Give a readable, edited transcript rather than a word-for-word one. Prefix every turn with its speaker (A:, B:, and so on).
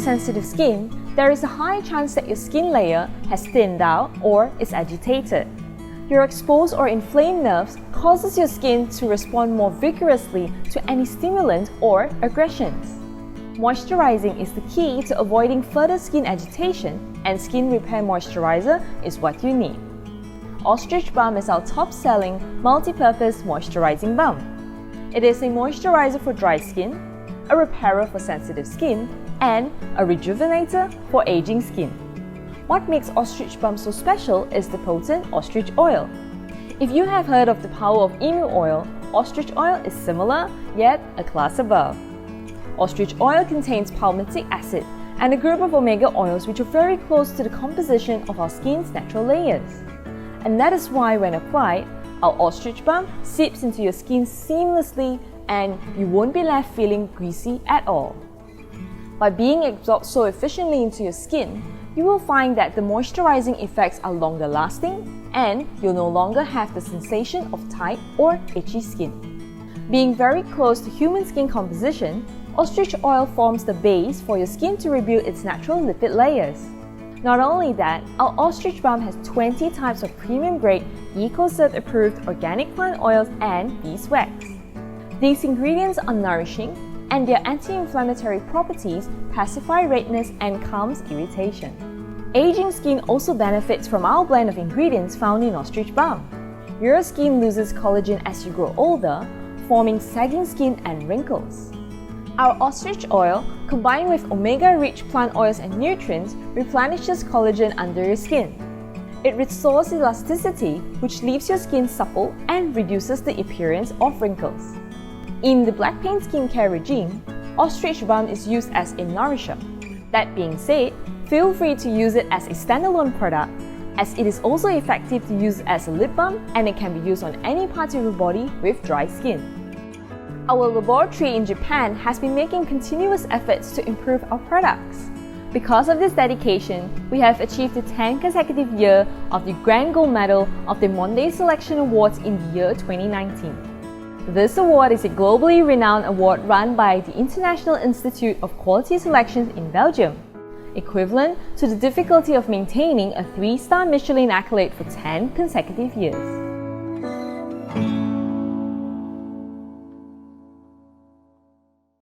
A: sensitive skin, there is a high chance that your skin layer has thinned out or is agitated. Your exposed or inflamed nerves causes your skin to respond more vigorously to any stimulant or aggressions. Moisturizing is the key to avoiding further skin agitation, and Skin Repair Moisturizer is what you need. Ostrich Balm is our top-selling multi-purpose moisturizing balm. It is a moisturizer for dry skin, a repairer for sensitive skin, and a rejuvenator for aging skin. What makes Ostrich Balm so special is the potent Ostrich Oil. If you have heard of the power of emu oil, Ostrich Oil is similar, yet a class above. Ostrich Oil contains palmitic acid and a group of omega oils which are very close to the composition of our skin's natural layers. And that is why when applied, our Ostrich Balm seeps into your skin seamlessly and you won't be left feeling greasy at all. By being absorbed so efficiently into your skin, you will find that the moisturizing effects are longer lasting and you'll no longer have the sensation of tight or itchy skin. Being very close to human skin composition, Ostrich Oil forms the base for your skin to rebuild its natural lipid layers. Not only that, our Ostrich Balm has 20 types of premium-grade, EcoCert approved organic plant oils and beeswax. These ingredients are nourishing, and their anti-inflammatory properties pacify redness and calms irritation. Aging skin also benefits from our blend of ingredients found in Ostrich Balm. Your skin loses collagen as you grow older, forming sagging skin and wrinkles. Our Ostrich Oil, combined with omega-rich plant oils and nutrients, replenishes collagen under your skin. It restores elasticity, which leaves your skin supple and reduces the appearance of wrinkles. In the black paint skincare regime, Ostrich Balm is used as a nourisher. That being said, feel free to use it as a standalone product, as it is also effective to use as a lip balm and it can be used on any part of your body with dry skin. Our laboratory in Japan has been making continuous efforts to improve our products. Because of this dedication, we have achieved the 10th consecutive year of the Grand Gold Medal of the Monday Selection Awards in the year 2019. This award is a globally renowned award run by the International Institute of Quality Selections in Belgium, equivalent to the difficulty of maintaining a 3-star Michelin accolade for 10 consecutive years.